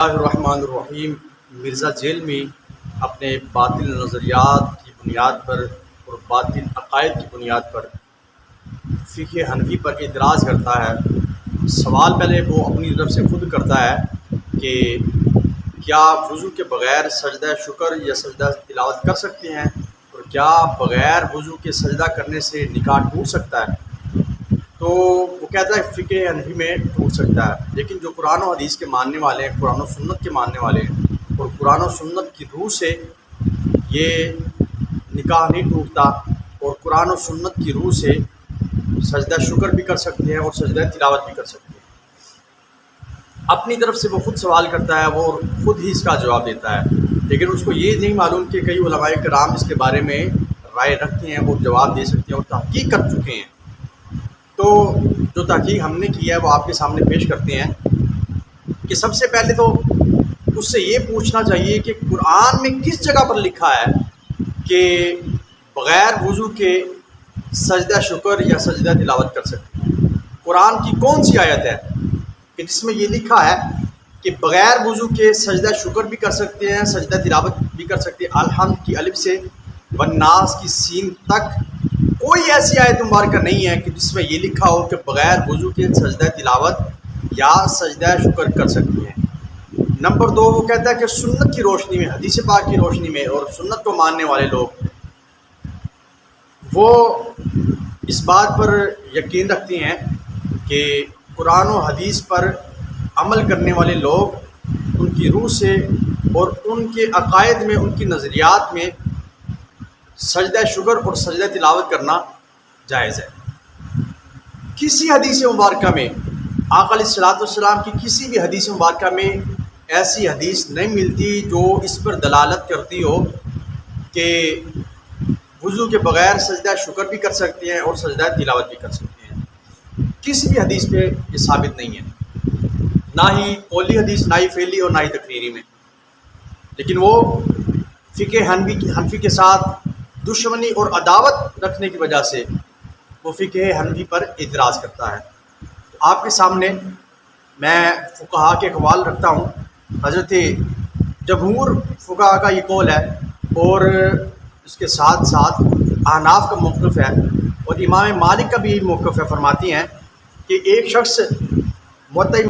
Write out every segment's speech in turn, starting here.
اللہ الرحمن الرحیم۔ مرزا جیل میں اپنے باطل نظریات کی بنیاد پر اور باطل عقائد کی بنیاد پر فقہ حنفی پر اعتراض کرتا ہے۔ سوال پہلے وہ اپنی طرف سے خود کرتا ہے کہ کیا وضو کے بغیر سجدہ شکر یا سجدہ تلاوت کر سکتے ہیں، اور کیا بغیر وضو کے سجدہ کرنے سے نکاح ٹوٹ سکتا ہے؟ تو وہ کہتا ہے فقہ حنفی میں ٹوٹ سکتا ہے، لیکن جو قرآن و حدیث کے ماننے والے ہیں، قرآن و سنت کے ماننے والے ہیں، اور قرآن و سنت کی روح سے یہ نکاح نہیں ٹوٹتا، اور قرآن و سنت کی روح سے سجدہ شکر بھی کر سکتے ہیں اور سجدہ تلاوت بھی کر سکتے ہیں۔ اپنی طرف سے وہ خود سوال کرتا ہے، وہ خود ہی اس کا جواب دیتا ہے، لیکن اس کو یہ نہیں معلوم کہ کئی علماء کرام اس کے بارے میں رائے رکھتے ہیں اور جواب دے سکتے ہیں اور تحقیق کر چکے ہیں۔ تو جو تحقیق ہم نے کی ہے وہ آپ کے سامنے پیش کرتے ہیں کہ سب سے پہلے تو اس سے یہ پوچھنا چاہیے کہ قرآن میں کس جگہ پر لکھا ہے کہ بغیر وضو کے سجدہ شکر یا سجدہ تلاوت کر سکتے ہیں۔ قرآن کی کون سی آیت ہے کہ جس میں یہ لکھا ہے کہ بغیر وضو کے سجدہ شکر بھی کر سکتے ہیں، سجدہ تلاوت بھی کر سکتے ہیں؟ الحمد کی الف سے والناس کی سین تک کوئی ایسی آیت مبارکہ نہیں ہے کہ جس میں یہ لکھا ہو کہ بغیر وضو کے سجدہ تلاوت یا سجدہ شکر کر سکتے ہیں۔ نمبر دو، وہ کہتا ہے کہ سنت کی روشنی میں، حدیث پاک کی روشنی میں، اور سنت کو ماننے والے لوگ وہ اس بات پر یقین رکھتے ہیں کہ قرآن و حدیث پر عمل کرنے والے لوگ ان کی روح سے اور ان کے عقائد میں، ان کی نظریات میں سجدہ شکر اور سجدہ تلاوت کرنا جائز ہے۔ کسی حدیث مبارکہ میں، آقا علیہ الصلوۃ والسلام کی کسی بھی حدیث مبارکہ میں ایسی حدیث نہیں ملتی جو اس پر دلالت کرتی ہو کہ وضو کے بغیر سجدہ شکر بھی کر سکتے ہیں اور سجدہ تلاوت بھی کر سکتے ہیں۔ کسی بھی حدیث پہ یہ ثابت نہیں ہے، نہ ہی قولی حدیث، نہ ہی فعلی اور نہ ہی تقریری میں۔ لیکن وہ فقہ حنفی کے ساتھ دشمنی اور عداوت رکھنے کی وجہ سے وہ فقہ حنفی پر اعتراض کرتا ہے۔ آپ کے سامنے میں فقہا کے اقوال رکھتا ہوں۔ حضرت جمہور فقہا کا یہ قول ہے، اور اس کے ساتھ ساتھ احناف کا موقف ہے، اور امام مالک کا بھی موقف ہے۔ فرماتی ہیں کہ ایک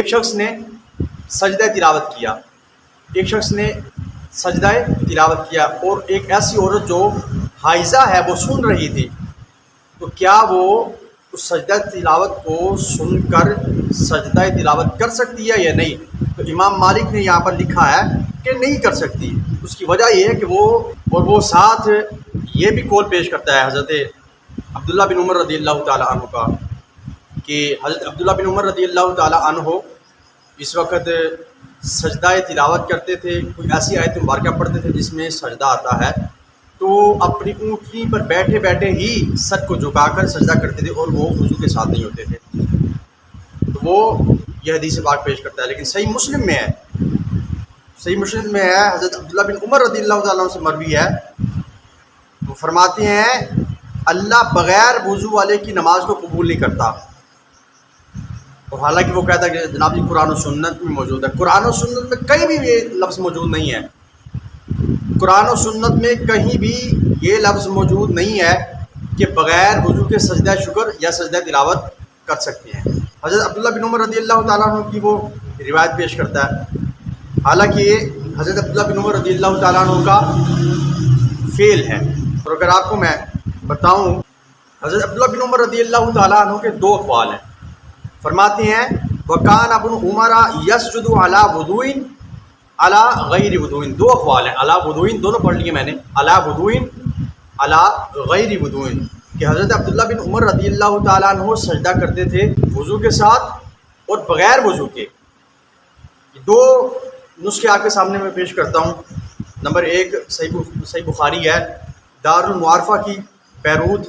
شخص نے سجدہ تلاوت کیا، ایک شخص نے سجدہ تلاوت کیا، اور ایک ایسی عورت جو حائضہ ہے وہ سن رہی تھی، تو کیا وہ اس سجدہ تلاوت کو سن کر سجدہ تلاوت کر سکتی ہے یا نہیں؟ تو امام مالک نے یہاں پر لکھا ہے کہ نہیں کر سکتی۔ اس کی وجہ یہ ہے کہ وہ ساتھ یہ بھی قول پیش کرتا ہے حضرت عبداللہ بن عمر رضی اللہ تعالیٰ عنہ کا، کہ حضرت عبداللہ بن عمر رضی اللہ تعالیٰ عنہ اس وقت سجدہ تلاوت کرتے تھے، کوئی ایسی آیت مبارکہ پڑھتے تھے جس میں سجدہ آتا ہے، تو اپنی اونٹنی پر بیٹھے بیٹھے ہی سر کو جھکا کر سجدہ کرتے تھے، اور وہ وضو کے ساتھ نہیں ہوتے تھے۔ تو وہ یہ حدیث پاک پیش کرتا ہے، لیکن صحیح مسلم میں ہے حضرت عبداللہ بن عمر رضی اللہ تعالیٰ عنہ سے مروی ہے، وہ فرماتے ہیں اللہ بغیر وضو والے کی نماز کو قبول نہیں کرتا۔ اور حالانکہ وہ کہتا ہے کہ جناب جی قرآن و سنت میں موجود ہے، قرآن و سنت میں کہیں بھی یہ لفظ موجود نہیں ہے، قرآن و سنت میں کہیں بھی یہ لفظ موجود نہیں ہے کہ بغیر وضو کے سجدہ شکر یا سجدہ تلاوت کر سکتے ہیں۔ حضرت عبداللہ بن عمر رضی اللہ تعالیٰ عنہ کی وہ روایت پیش کرتا ہے، حالانکہ یہ حضرت عبداللہ بن عمر رضی اللہ تعالیٰ عنہ کا فعل ہے۔ اور اگر آپ کو میں بتاؤں، حضرت عبداللہ بن عمر رضی اللہ تعالیٰ عنہ کے دو اقوال ہیں۔ فرماتے ہیں وَكَانَ ابْنُ عُمَرَ يَسْجُدُ عَلَى وُضُوءٍ عَلَى غَيْرِ وُضُوءٍ، دو اقوال ہیں، عَلَى وُضُوءٍ دونوں پڑھ لیے میں نے، عَلَى وُضُوءٍ عَلَى غَيْرِ وُضُوءٍ، کہ حضرت عبداللہ بن عمر رضی اللہ تعالیٰ عنہ سجدہ کرتے تھے وضو کے ساتھ اور بغیر وضو کے۔ دو نسخے آپ کے سامنے میں پیش کرتا ہوں۔ نمبر ایک صحیح بخاری ہے، دار المعارفہ کی، بیروت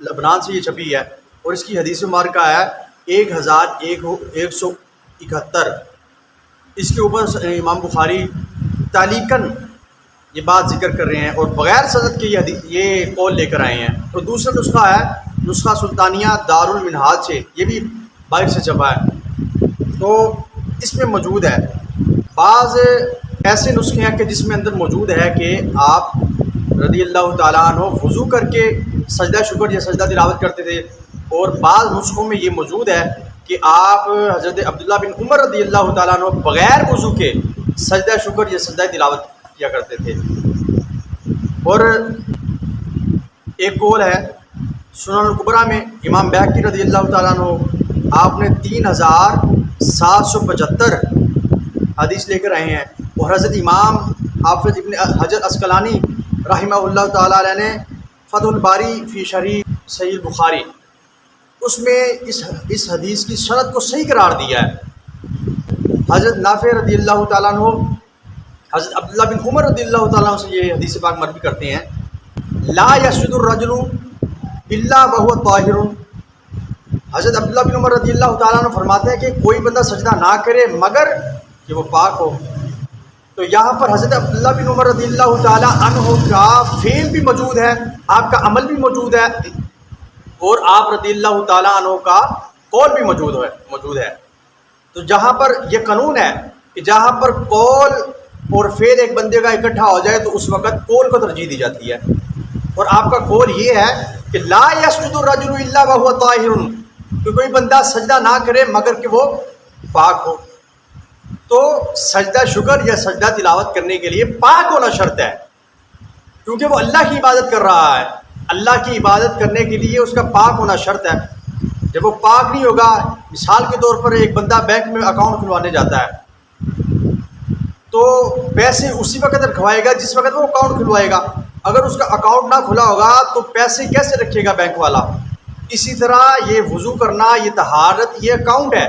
لبنان سے یہ چھپی ہے، اور اس کی حدیث مبارکہ ہے 1171۔ اس کے اوپر امام بخاری تعلیقاً یہ بات ذکر کر رہے ہیں، اور بغیر سند کے یہ قول لے کر آئے ہیں۔ اور دوسرا نسخہ ہے نسخہ سلطانیہ دار المنہاج سے، یہ بھی باہر سے چھپا ہے، تو اس میں موجود ہے بعض ایسے نسخے ہیں کہ جس میں اندر موجود ہے کہ آپ رضی اللہ تعالیٰ عنہ وضو کر کے سجدہ شکر یا سجدہ تلاوت کرتے تھے، اور بعض نسخوں میں یہ موجود ہے کہ آپ حضرت عبداللہ بن عمر رضی اللہ تعالیٰ عنہ بغیر وضو کے سجدہ شکر یا سجدہ تلاوت کیا کرتے تھے۔ اور ایک قول ہے سنن الکبریٰ میں امام بہقی رضی اللہ تعالیٰ عنہ آپ نے 3775 حدیث لے کر آئے ہیں، اور حضرت امام حافظ ابن حجر عسقلانی رحمہ اللہ تعالیٰ علیہ نے فتح الباری فی شرح صحیح البخاری اس میں اس حدیث کی سند کو صحیح قرار دیا ہے۔ حضرت نافع رضی اللہ تعالیٰ عنہ حضرت عبداللہ بن عمر رضی اللہ تعالیٰ عنہ سے یہ حدیث پاک مروی کرتے ہیں، لا یسجد الرجل الا وهو طاہر۔ حضرت عبداللہ بن عمر رضی اللہ تعالیٰ عنہ فرماتے ہیں کہ کوئی بندہ سجدہ نہ کرے مگر کہ وہ پاک ہو۔ تو یہاں پر حضرت عبداللہ بن عمر رضی اللہ تعالیٰ عنہ کا فعل بھی موجود ہے، آپ کا عمل بھی موجود ہے، اور آپ رضی اللہ تعالیٰ عنہ کا قول بھی موجود ہے۔ تو جہاں پر یہ قانون ہے کہ جہاں پر قول اور فعل ایک بندے کا اکٹھا ہو جائے تو اس وقت قول کو ترجیح دی جاتی ہے، اور آپ کا قول یہ ہے کہ لا یسجد الرجل الا وهو طاہر، کہ کوئی بندہ سجدہ نہ کرے مگر کہ وہ پاک ہو۔ تو سجدہ شکر یا سجدہ تلاوت کرنے کے لیے پاک ہونا شرط ہے، کیونکہ وہ اللہ کی عبادت کر رہا ہے۔ اللہ کی عبادت کرنے کے لیے اس کا پاک ہونا شرط ہے۔ جب وہ پاک نہیں ہوگا، مثال کے طور پر ایک بندہ بینک میں اکاؤنٹ کھلوانے جاتا ہے تو پیسے اسی وقت رکھوائے گا جس وقت وہ اکاؤنٹ کھلوائے گا۔ اگر اس کا اکاؤنٹ نہ کھلا ہوگا تو پیسے کیسے رکھے گا بینک والا؟ اسی طرح یہ وضو کرنا، یہ طہارت، یہ اکاؤنٹ ہے،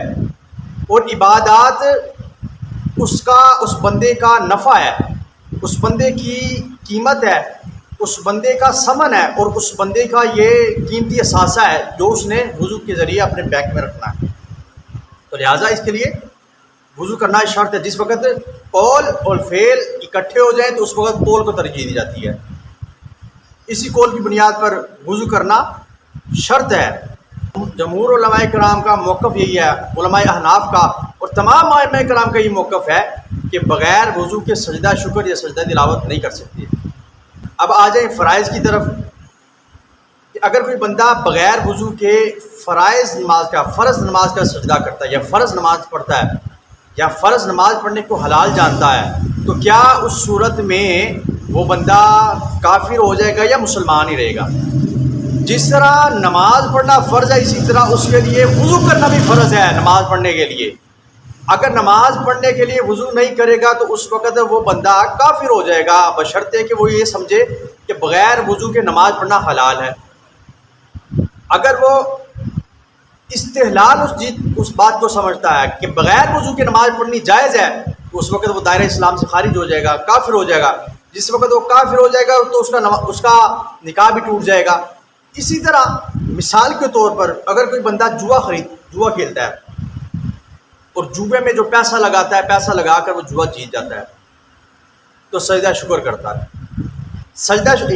اور عبادات اس بندے کا نفع ہے، اس بندے کی قیمت ہے، اس بندے کا ثمن ہے، اور اس بندے کا یہ قیمتی اثاثہ ہے جو اس نے وضو کے ذریعے اپنے بینک میں رکھنا ہے۔ تو لہٰذا اس کے لیے وضو کرنا شرط ہے۔ جس وقت قول اور فعل اکٹھے ہو جائیں تو اس وقت قول کو ترجیح دی جاتی ہے، اسی قول کی بنیاد پر وضو کرنا شرط ہے۔ جمہور علماء کرام کا موقف یہی ہے، علماء احناف کا اور تمام ائمہ کرام کا یہ موقف ہے کہ بغیر وضو کے سجدہ شکر یا سجدہ تلاوت نہیں کر سکتے۔ اب آ جائیں فرائض کی طرف، کہ اگر کوئی بندہ بغیر وضو کے فرض نماز کا سجدہ کرتا ہے، یا فرض نماز پڑھتا ہے، یا فرض نماز پڑھنے کو حلال جانتا ہے، تو کیا اس صورت میں وہ بندہ کافر ہو جائے گا یا مسلمان ہی رہے گا؟ جس طرح نماز پڑھنا فرض ہے، اسی طرح اس کے لیے وضو کرنا بھی فرض ہے نماز پڑھنے کے لیے۔ اگر نماز پڑھنے کے لیے وضو نہیں کرے گا تو اس وقت وہ بندہ کافر ہو جائے گا، بشرطے کہ وہ یہ سمجھے کہ بغیر وضو کے نماز پڑھنا حلال ہے۔ اگر وہ استحلال اس بات کو سمجھتا ہے کہ بغیر وضو کے نماز پڑھنی جائز ہے، تو اس وقت وہ دائرہ اسلام سے خارج ہو جائے گا، کافر ہو جائے گا۔ جس وقت وہ کافر ہو جائے گا تو اس کا نکاح بھی ٹوٹ جائے گا۔ اسی طرح مثال کے طور پر اگر کوئی بندہ جوا کھیلتا ہے اور جوے میں جو پیسہ لگاتا ہے، پیسہ لگا کر وہ جوا جیت جاتا ہے، تو سجدہ شکر کرتا ہے۔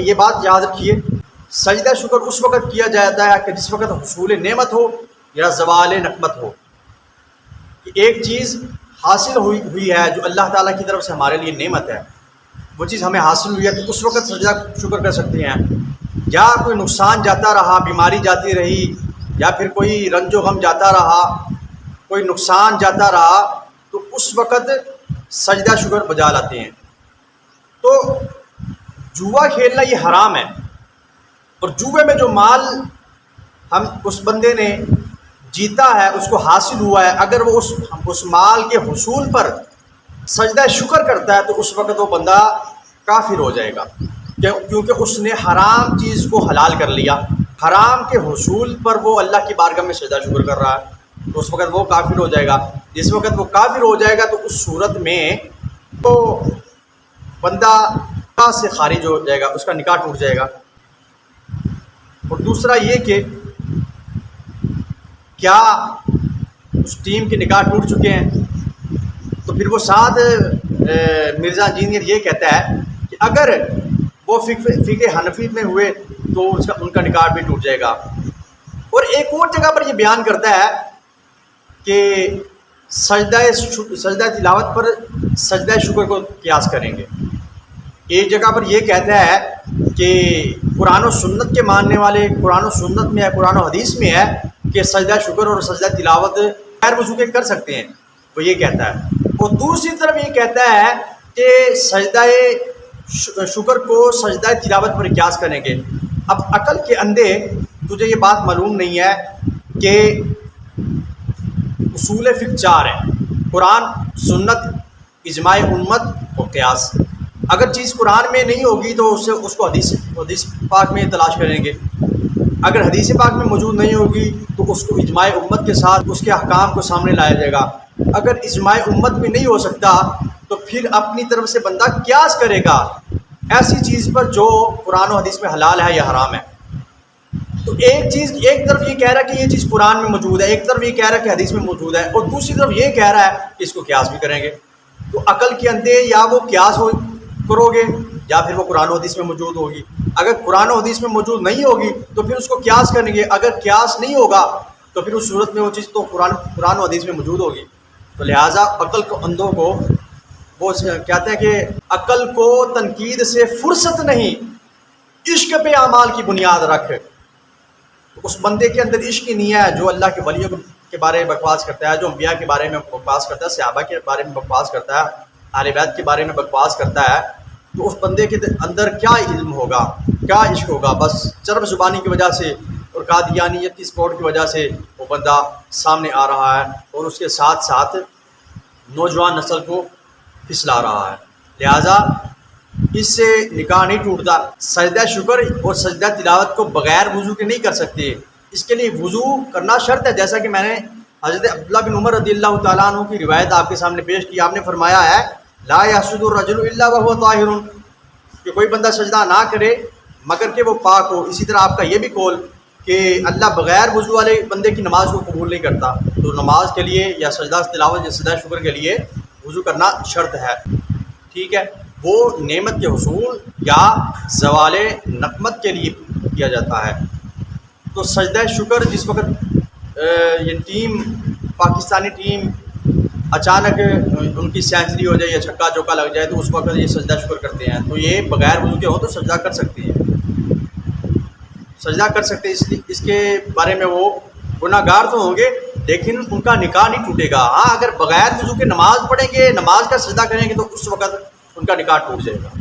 یہ بات یاد رکھیے، سجدہ شکر اس وقت کیا جاتا ہے کہ جس وقت حصول نعمت ہو یا زوال نقمت ہو، کہ ایک چیز حاصل ہوئی ہے جو اللہ تعالیٰ کی طرف سے ہمارے لیے نعمت ہے، وہ چیز ہمیں حاصل ہوئی ہے، تو اس وقت سجدہ شکر کر سکتے ہیں۔ یا کوئی نقصان جاتا رہا، بیماری جاتی رہی، یا پھر کوئی رنج و غم جاتا رہا، کوئی نقصان جاتا رہا، تو اس وقت سجدہ شکر بجا لاتے ہیں۔ تو جوا کھیلنا یہ حرام ہے، اور جوے میں جو مال اس بندے نے جیتا ہے، اس کو حاصل ہوا ہے، اگر وہ اس مال کے حصول پر سجدہ شکر کرتا ہے تو اس وقت وہ بندہ کافر ہو جائے گا، کیونکہ اس نے حرام چیز کو حلال کر لیا۔ حرام کے حصول پر وہ اللہ کی بارگاہ میں سجدہ شکر کر رہا ہے، تو اس وقت وہ کافر ہو جائے گا۔ جس وقت وہ کافر ہو جائے گا تو اس صورت میں وہ بندہ سے خارج ہو جائے گا، اس کا نکاح ٹوٹ جائے گا۔ اور دوسرا یہ کہ کیا اس ٹیم کے نکاح ٹوٹ چکے ہیں، تو پھر وہ ساتھ مرزا انجینئر یہ کہتا ہے کہ اگر وہ فقہ حنفی میں ہوئے تو ان کا نکاح بھی ٹوٹ جائے گا۔ اور ایک اور جگہ پر یہ بیان کرتا ہے کہ سجدہ تلاوت پر سجدہ شکر کو قیاس کریں گے۔ ایک جگہ پر یہ کہتا ہے کہ قرآن و سنت کے ماننے والے قرآن و سنت میں ہے، قرآن و حدیث میں ہے کہ سجدہ شکر اور سجدہ تلاوت غیر وضو کے کر سکتے ہیں، وہ یہ کہتا ہے۔ اور دوسری طرف یہ کہتا ہے کہ سجدہ شکر کو سجدہ تلاوت پر قیاس کریں گے۔ اب عقل کے اندھے تجھے یہ بات معلوم نہیں ہے کہ اصول فقہ 4 ہیں: قرآن، سنت، اجماع امت اور قیاس۔ اگر چیز قرآن میں نہیں ہوگی تو اس کو حدیث پاک میں تلاش کریں گے۔ اگر حدیث پاک میں موجود نہیں ہوگی تو اس کو اجماع امت کے ساتھ اس کے احکام کو سامنے لایا جائے گا۔ اگر اجماع امت میں نہیں ہو سکتا تو پھر اپنی طرف سے بندہ قیاس کرے گا ایسی چیز پر جو قرآن و حدیث میں حلال ہے یا حرام ہے۔ تو ایک طرف یہ کہہ رہا ہے کہ یہ چیز قرآن میں موجود ہے، ایک طرف یہ کہہ رہا ہے کہ حدیث میں موجود ہے، اور دوسری طرف یہ کہہ رہا ہے کہ اس کو قیاس بھی کریں گے۔ تو عقل کے اندھے یا وہ قیاس کرو گے یا پھر وہ قرآن و حدیث میں موجود ہوگی۔ اگر قرآن و حدیث میں موجود نہیں ہوگی تو پھر اس کو قیاس کریں گے، اگر قیاس نہیں ہوگا تو پھر اس صورت میں وہ چیز تو قرآن و حدیث میں موجود ہوگی۔ تو لہٰذا عقل کو اندھوں کو وہ کہتے ہیں کہ عقل کو تنقید سے فرصت نہیں، عشق پہ اعمال کی بنیاد رکھ۔ تو اس بندے کے اندر عشق ہی نہیں ہے جو اللہ کے ولیوں کے بارے میں بکواس کرتا ہے، جو انبیاء کے بارے میں بکواس کرتا ہے، صحابہ کے بارے میں بکواس کرتا ہے، اہل بیت کے بارے میں بکواس کرتا ہے، تو اس بندے کے اندر کیا علم ہوگا، کیا عشق ہوگا؟ بس چرب زبانی کی وجہ سے اور قادیانیت کی سپورٹ کی وجہ سے وہ بندہ سامنے آ رہا ہے اور اس کے ساتھ ساتھ نوجوان نسل کو پھسلا رہا ہے۔ لہٰذا اس سے نکاح نہیں ٹوٹتا۔ سجدہ شکر اور سجدہ تلاوت کو بغیر وضو کے نہیں کر سکتے، اس کے لیے وضو کرنا شرط ہے، جیسا کہ میں نے حضرت عبداللہ بن عمر رضی اللہ تعالیٰ عنہ کی روایت آپ کے سامنے پیش کی۔ آپ نے فرمایا ہے لا یسجد الرجل الا وهو طاہر، کہ کوئی بندہ سجدہ نہ کرے مگر کہ وہ پاک ہو۔ اسی طرح آپ کا یہ بھی قول کہ اللہ بغیر وضو والے بندے کی نماز کو قبول نہیں کرتا، تو نماز کے لیے یا سجدہ تلاوت یا سجدہ شکر کے لیے وضو کرنا شرط ہے، ٹھیک ہے؟ وہ نعمت کے حصول یا زوال نقمت کے لیے کیا جاتا ہے۔ تو سجدہ شکر جس وقت یہ ٹیم پاکستانی ٹیم اچانک ان کی سینچری ہو جائے یا چھکا چوکا لگ جائے تو اس وقت یہ سجدہ شکر کرتے ہیں، تو یہ بغیر وضو کے ہو تو سجدہ کر سکتے ہیں، سجدہ کر سکتے ہیں، اس کے بارے میں وہ گناہ گار تو ہوں گے لیکن ان کا نکاح نہیں ٹوٹے گا۔ ہاں اگر بغیر وضو کے نماز پڑھیں گے، نماز کا سجدہ کریں گے تو اس وقت ان کا نکاح ٹوٹ جائے گا۔